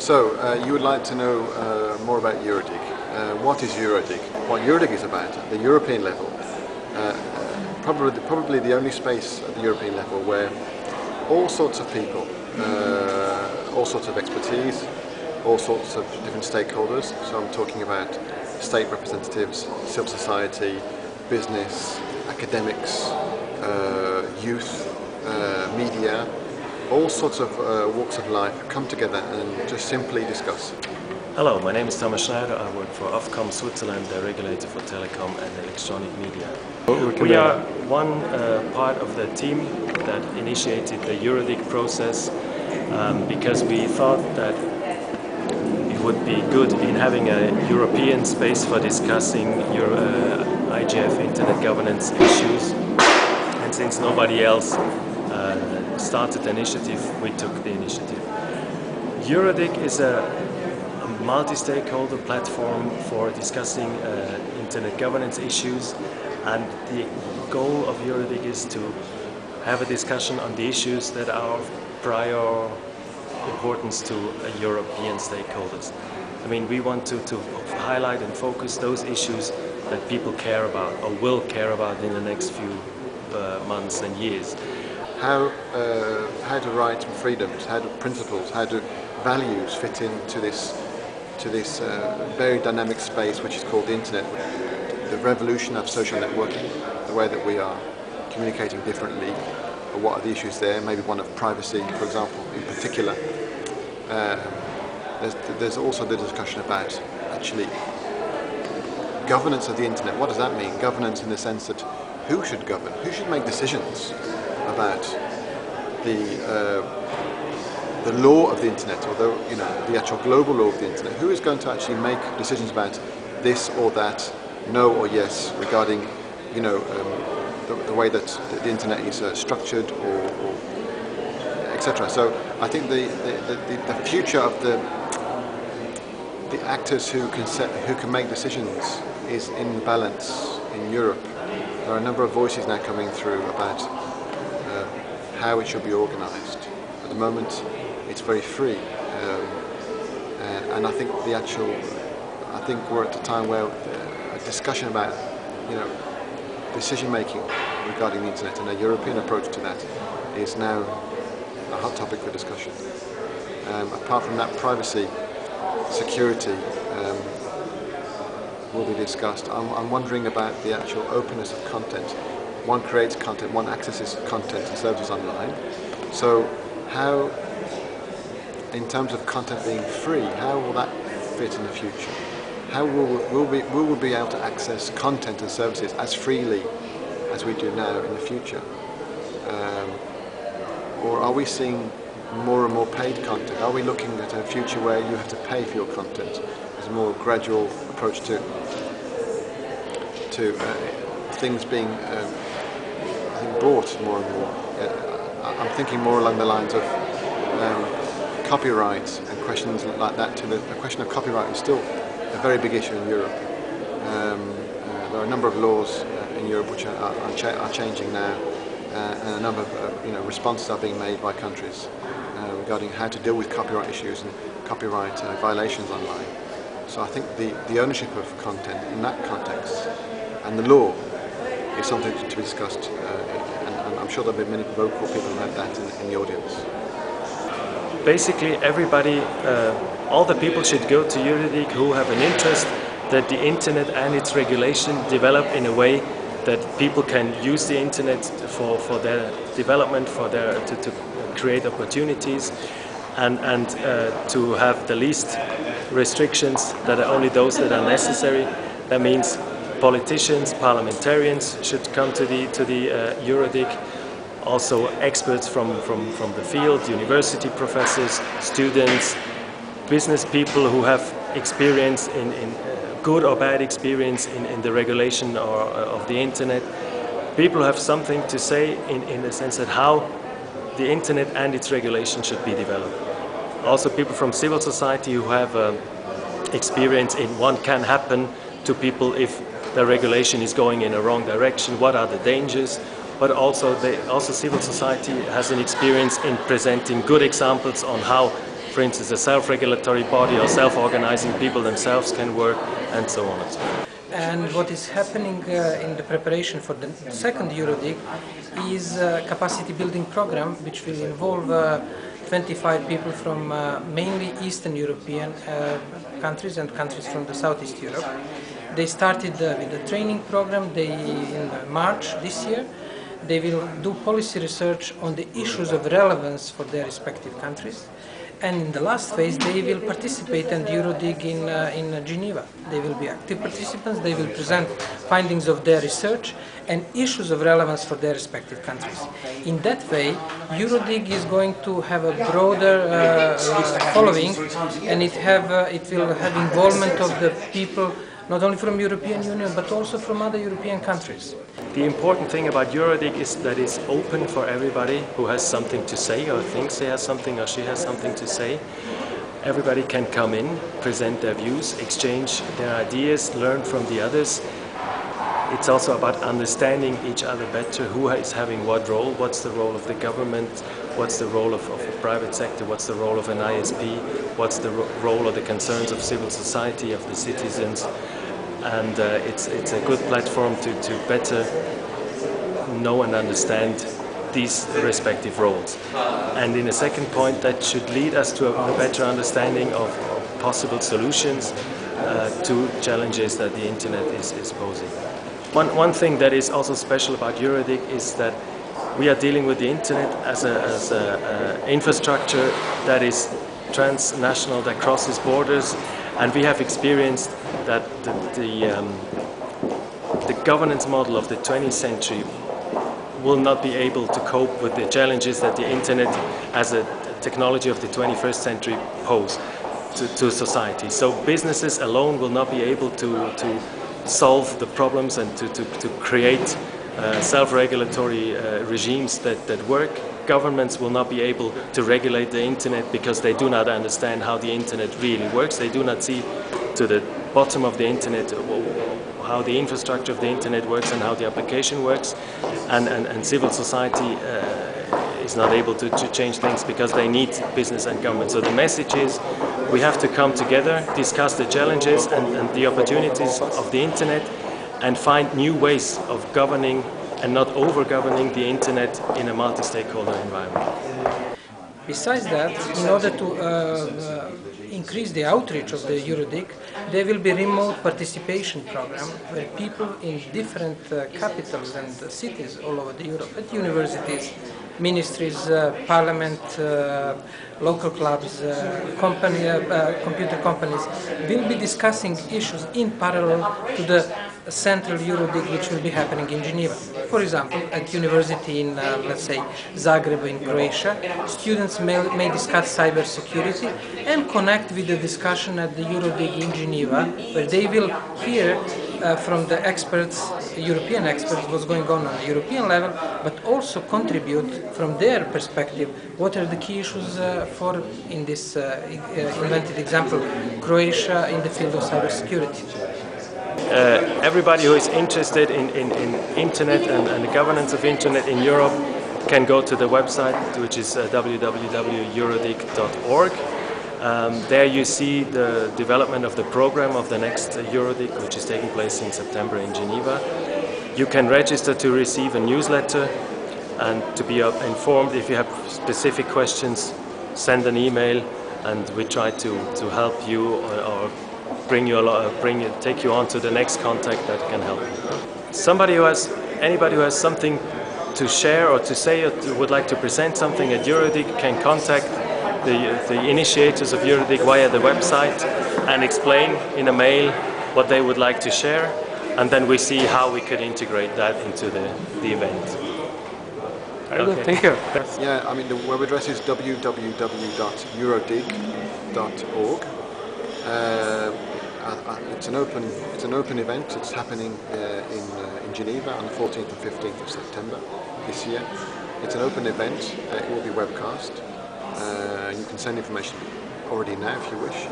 You would like to know more about EuroDig. What is EuroDig? What EuroDig is about at the European level, probably the only space at the European level where all sorts of people, all sorts of expertise, all sorts of different stakeholders, so I'm talking about state representatives, civil society, business, academics, youth, media, all sorts of walks of life come together and just simply discuss. Hello, my name is Schneider. I work for Ofcom Switzerland, the regulator for telecom and electronic media. We are one part of the team that initiated the EuroDig process because we thought that it would be good in having a European space for discussing IGF internet governance issues, and since nobody else started the initiative, we took the initiative. EuroDig is a multi-stakeholder platform for discussing internet governance issues, and the goal of EuroDig is to have a discussion on the issues that are of prior importance to European stakeholders. I mean, we want to highlight and focus those issues that people care about or will care about in the next few months and years. How do rights and freedoms, how do principles, how do values fit into this very dynamic space which is called the internet? The revolution of social networking, the way that we are communicating differently, or what are the issues there, maybe one of privacy, for example, in particular. There's also the discussion about actually governance of the internet. What does that mean? Governance in the sense that who should govern? Who should make decisions about the law of the internet, or the actual global law of the internet? Who is going to actually make decisions about this or that, no or yes, regarding the way that the internet is structured, or etc. So I think the future of the actors who can make decisions is in balance in Europe. There are a number of voices now coming through about how it should be organised. At the moment, it's very free, and I think we're at the time where a discussion about decision making regarding the internet and a European approach to that is now a hot topic for discussion. Apart from that, privacy, security will be discussed. I'm wondering about the actual openness of content. One creates content, one accesses content and services online. So how, in terms of content being free, how will that fit in the future? How will we be able to access content and services as freely as we do now in the future? Or are we seeing more and more paid content? Are we looking at a future where you have to pay for your content? There's a more gradual approach to things being bought more and more. I'm thinking more along the lines of copyright and questions like that. The question of copyright is still a very big issue in Europe. There are a number of laws in Europe which are changing now, and a number of responses are being made by countries regarding how to deal with copyright issues and copyright violations online. So I think the ownership of content in that context and the law is something to be discussed, and I'm sure there'll be many vocal people like that in the audience. Basically, everybody, all the people should go to EuroDig who have an interest that the internet and its regulation develop in a way that people can use the internet for their development, to create opportunities, and to have the least restrictions, that are only those that are necessary. That means politicians, parliamentarians should come to the EuroDig. Also experts from the field, university professors, students, business people who have experience in good or bad experience in the regulation of the internet. People have something to say in the sense that how the internet and its regulation should be developed. Also people from civil society who have experience in what can happen to people if the regulation is going in a wrong direction, what are the dangers, but also civil society has an experience in presenting good examples on how for instance, a self-regulatory body or self-organizing people themselves can work, and so on and so on. And what is happening in the preparation for the second EuroDig is a capacity building program which will involve 25 people from mainly Eastern European countries and countries from the Southeast Europe. They started with a training program in March this year. They will do policy research on the issues of relevance for their respective countries. And in the last phase, they will participate in EuroDig in Geneva. They will be active participants. They will present findings of their research and issues of relevance for their respective countries. In that way, EuroDig is going to have a broader following, and it will have involvement of the people not only from European Union but also from other European countries. The important thing about EuroDig is that it's open for everybody who has something to say or thinks he has something or she has something to say. Everybody can come in, present their views, exchange their ideas, learn from the others. It's also about understanding each other better, who is having what role, what's the role of the government, what's the role of the private sector, what's the role of an ISP, what's the role or the concerns of civil society, of the citizens. And it's a good platform to better know and understand these respective roles. And in a second point, that should lead us to a better understanding of possible solutions to challenges that the internet is posing. One thing that is also special about EuroDig is that we are dealing with the internet as an infrastructure that is transnational, that crosses borders, and we have experienced that the governance model of the 20th century will not be able to cope with the challenges that the internet as a technology of the 21st century pose to society. So businesses alone will not be able to solve the problems and to create self-regulatory regimes that work. Governments will not be able to regulate the internet because they do not understand how the internet really works. They do not see to the bottom of the internet how the infrastructure of the internet works and how the application works, and civil society is not able to change things because they need business and government. So the message is we have to come together, discuss the challenges and the opportunities of the internet, and find new ways of governing and not over-governing the internet in a multi-stakeholder environment. Besides that, in order to increase the outreach of the EuroDig, there will be remote participation program where people in different capitals and cities all over Europe, at universities, ministries, parliament, local clubs, computer companies, will be discussing issues in parallel to the central EuroDig which will be happening in Geneva. For example, at university in, let's say, Zagreb in Croatia, students may discuss cybersecurity and connect with the discussion at the EuroDig in Geneva, where they will hear from the experts, European experts, what's going on the European level, but also contribute from their perspective what are the key issues for, in this invented example, Croatia in the field of cybersecurity. Everybody who is interested in internet and the governance of internet in Europe can go to the website, which is www.eurodig.org. There you see the development of the program of the next EuroDig, which is taking place in September in Geneva. You can register to receive a newsletter and to be informed. If you have specific questions, send an email, and we try to help you or take you on to the next contact that can help you. Anybody who has something to share or to say or would like to present something at EuroDig can contact the initiators of EuroDig via the website and explain in a mail what they would like to share, and then we see how we could integrate that into the event. Okay. Thank you. Yeah, I mean the web address is www.eurodig.org. It's an open event. It's happening in Geneva on the 14th and 15th of September this year. It's an open event. It will be webcast. You can send information already now if you wish.